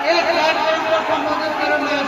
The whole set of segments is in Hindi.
एक कार्यक्रम को संबोधित करना है।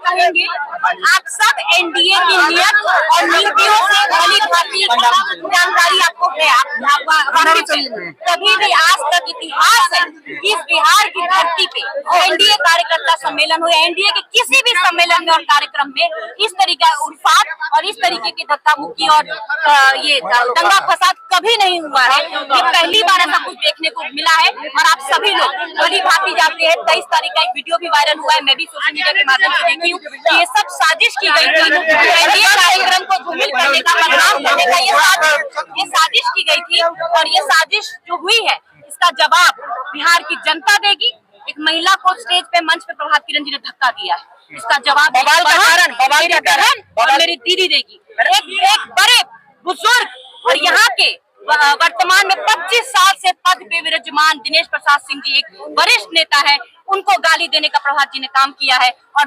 कहेंगे आप सब एनडीए की नियत और नीतियों से भली भांति जानकारी आपको है। कभी भी आज तक इतिहास है इस बिहार की धरती पे एनडीए कार्यकर्ता सम्मेलन हो या एनडीए के किसी भी सम्मेलन में और कार्यक्रम में इस तरीके का उत्पात और इस तरीके की धक्का मुक्की और ये दंगा फसाद कभी नहीं हुआ है। ये पहली बार ऐसा कुछ देखने को मिला है और आप सभी लोग भली भांति जानते हैं। 23 तारीख का एक वीडियो भी वायरल हुआ है, मैं भी सोशल मीडिया के माध्यम से देखी हूँ कि ये सब साजिश की गई थी। एनडीए कार्यक्रम को धूमिल करने का, बदनाम करने का ये साजिश की गई थी और ये साजिश जो हुई है इसका जवाब बिहार की जनता देगी। एक महिला को स्टेज पे मंच पे प्रभात किरण जी ने धक्का दिया है, इसका जवाब मेरी बहन और मेरी दीदी देगी। एक बड़े बुजुर्ग और यहाँ के वर्तमान में 25 साल से पद पे विराजमान दिनेश प्रसाद सिंह जी एक वरिष्ठ नेता है, उनको गाली देने का प्रभात जी ने काम किया है और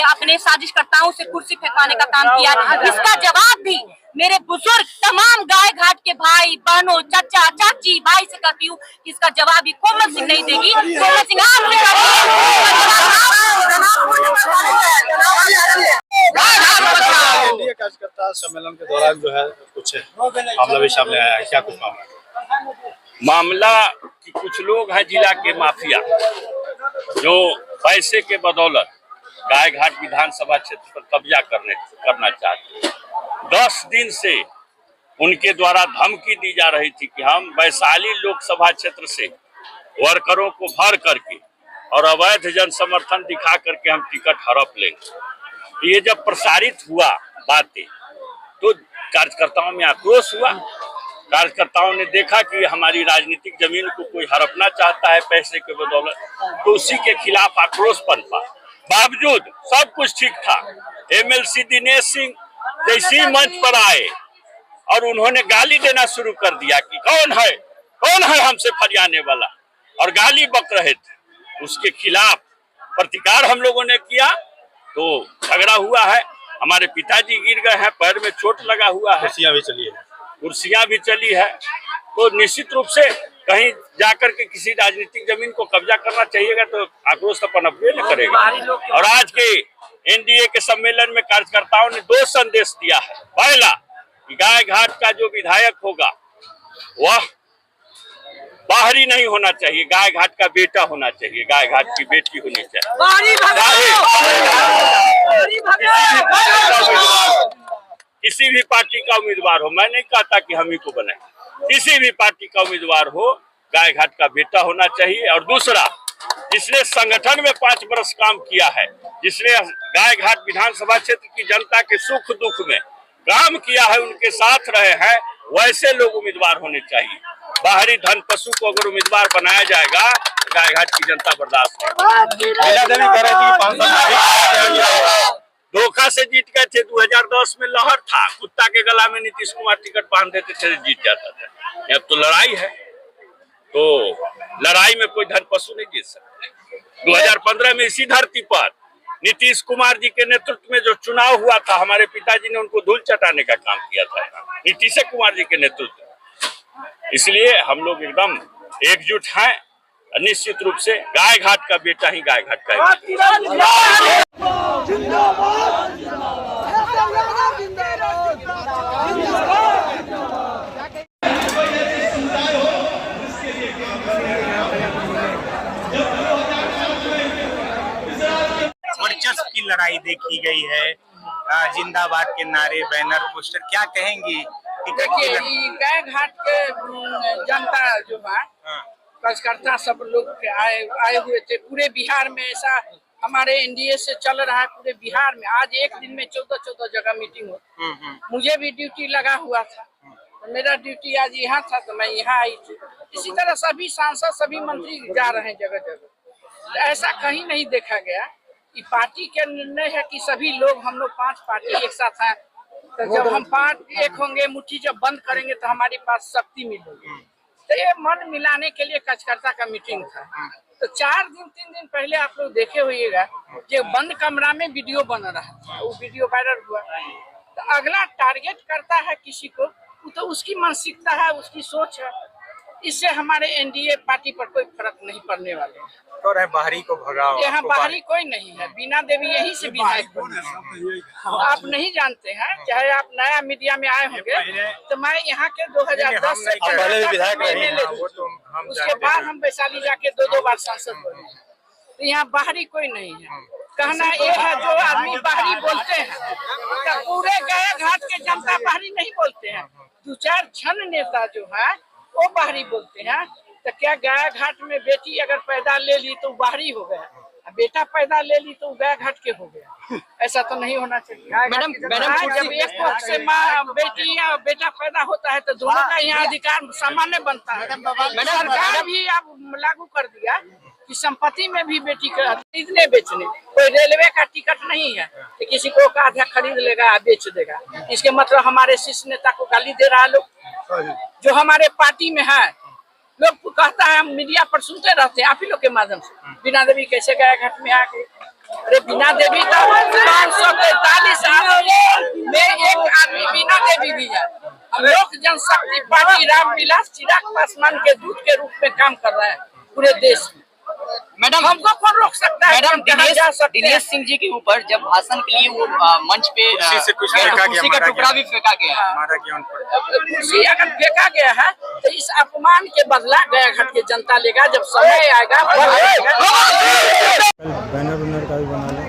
अपने साजिशकर्ताओं से कुर्सी फेंकवाने का काम किया है। इसका जवाब भी मेरे बुजुर्ग तमाम गाय घाट के भाई बहनों, चाचा चाची, भाई से कहती हूँ, इसका जवाब भी कोमल सिंह नहीं देगी। कोमल सिंह एनडीए कार्यकर्ता सम्मेलन के दौरान जो है कुछ मामला भी सामने आया है, क्या कुछ मामला कि कुछ लोग हैं जिला के माफिया जो पैसे के बदौलत गाय घाट विधानसभा क्षेत्र पर कब्जा करना चाहते हैं। 10 दिन से उनके द्वारा धमकी दी जा रही थी कि हम वैशाली लोकसभा क्षेत्र से वर्करों को भर करके और अवैध जन समर्थन दिखा करके हम टिकट हड़प लेंगे। ये जब प्रसारित हुआ बातें तो कार्यकर्ताओं में आक्रोश हुआ। कार्यकर्ताओं ने देखा कि हमारी राजनीतिक जमीन को कोई हड़पना चाहता है पैसे के बदौलत, तो उसी के खिलाफ आक्रोश पनपा। बावजूद सब कुछ ठीक था, एमएलसी दिनेश सिंह जैसी मंच पर आए और उन्होंने गाली देना शुरू कर दिया कि कौन है हमसे फरियाने वाला, और गाली बक रहे थे। उसके खिलाफ प्रतिकार हम लोगों ने किया तो झगड़ा हुआ है। हमारे पिताजी गिर गए हैं, पैर में चोट लगा हुआ है, कुर्सियां भी चली है। तो निश्चित रूप से कहीं जाकर के किसी राजनीतिक जमीन को कब्जा करना चाहिएगा तो आक्रोश तो पनपबे न करेगा। और आज के एनडीए के सम्मेलन में कार्यकर्ताओं ने 2 संदेश दिया है। पहला कि गाय घाट का जो विधायक होगा वह बाहरी नहीं होना चाहिए, गाय घाट का बेटा होना चाहिए, गाय घाट की बेटी होनी चाहिए। किसी भी पार्टी का उम्मीदवार हो, मैं नहीं कहता कि हम ही को बनाए, किसी भी पार्टी का उम्मीदवार हो, गाय घाट का बेटा होना चाहिए। और दूसरा, जिसने संगठन में 5 वर्ष काम किया है, जिसने गाय घाट विधानसभा क्षेत्र की जनता के सुख दुख में काम किया है, उनके साथ रहे हैं, वैसे लोग उम्मीदवार होने चाहिए। बाहरी धन पशु को अगर उम्मीदवार बनाया जाएगा तो गाय घाट की जनता बर्दाश्त धोखा से जीत गए थे। 2010 में लहर था, कुत्ता के गला में नीतीश कुमार टिकट बांध देते थे, जीत जाता था। अब तो लड़ाई है, तो लड़ाई में कोई धन पशु नहीं जीत सकते। 2015 में इसी धरती पर नीतीश कुमार जी के नेतृत्व में जो चुनाव हुआ था, हमारे पिताजी ने उनको धूल चटाने का काम किया था, नीतीश कुमार जी के नेतृत्व। इसलिए हम लोग एकदम एकजुट हैं। निश्चित रूप से गाय घाट का बेटा ही गाय घाट का है। वर्चस्व की लड़ाई देखी गई है, जिंदाबाद के नारे, बैनर, पोस्टर, क्या कहेंगी? टिकट की देखिए गाय घाट के जनता जो है कार्यकर्ता सब लोग आए हुए थे पूरे बिहार में। ऐसा हमारे एनडीए से चल रहा है पूरे बिहार में। आज एक दिन में 14 जगह मीटिंग हो। मुझे भी ड्यूटी लगा हुआ था, तो मेरा ड्यूटी आज यहाँ था तो मैं यहाँ आई थी। इसी तरह सभी सांसद सभी मंत्री जा रहे हैं जगह जगह। ऐसा कहीं नहीं देखा गया कि पार्टी का निर्णय है कि सभी लोग, हम लोग 5 पार्टी एक साथ हैं, तो जब हम 5 एक होंगे, मुट्ठी जब बंद करेंगे तो हमारे पास शक्ति मिलेगी। तो ये मन मिलाने के लिए कार्यकर्ता का मीटिंग था। तो 4 दिन 3 दिन पहले आप लोग देखे होइएगा कि बंद कमरा में वीडियो बन रहा था, वो वीडियो वायरल हुआ। तो अगला टारगेट करता है किसी को, तो उसकी मानसिकता है, उसकी सोच है। इससे हमारे एनडीए पार्टी पर कोई फर्क नहीं पड़ने वाले है। और है बाहरी को भगाओ। यहाँ बाहरी कोई नहीं है। बीना देवी यहीं से विधायक बनी है। आप नहीं जानते हैं, चाहे आप नया मीडिया में आए होंगे, तो मैं यहाँ के 2010 से उसके बाद हम वैशाली जाके 2 बार सांसद बने। तो यहाँ बाहरी कोई नहीं है। कहना ये है जो आदमी बाहरी बोलते हैं, तो पूरे गया घाट के जनता बाहरी नहीं बोलते हैं। 2-4 छन नेता जो है वो बाहरी बोलते हैं। तो क्या गया घाट में बेटी अगर पैदा ले ली तो बाहरी हो गया, बेटा पैदा ले ली तो गया घाट के हो गया? ऐसा तो नहीं होना चाहिए। मैडम जब एक पक्ष से माँ बेटी या बेटा पैदा होता है तो दोनों का यहाँ अधिकार सामान्य बनता है। सरकार भी अब लागू कर दिया कि संपत्ति में भी बेटी का खरीदने बेचने, कोई रेलवे का टिकट नहीं है कि किसी को आधा खरीद लेगा बेच देगा। इसके मतलब हमारे शीर्ष नेता को गाली दे रहा है लोग, जो हमारे पार्टी में है। लोग कहता है, हम मीडिया पर सुनते रहते हैं आप ही लोग के माध्यम से, बीना देवी कैसे गया घाट में आके। अरे बीना देवी तो 543 आदमी में एक आदमी बीना देवी भी है। हम लोग जनशक्ति पार्टी रामविलास चिराग पासवान के दूत के रूप में काम कर रहे हैं पूरे देश में। मैडम हमको कौन रोक सकता है? मैडम दिनेश सिंह जी के ऊपर जब भाषण के लिए वो मंच पे कुर्सी का टुकड़ा भी फेंका गया। कुर्सी अगर फेंका गया है तो इस अपमान के बदला गया घाट के जनता लेगा जब समय आएगा। बैनर वैनर का भी बना ले।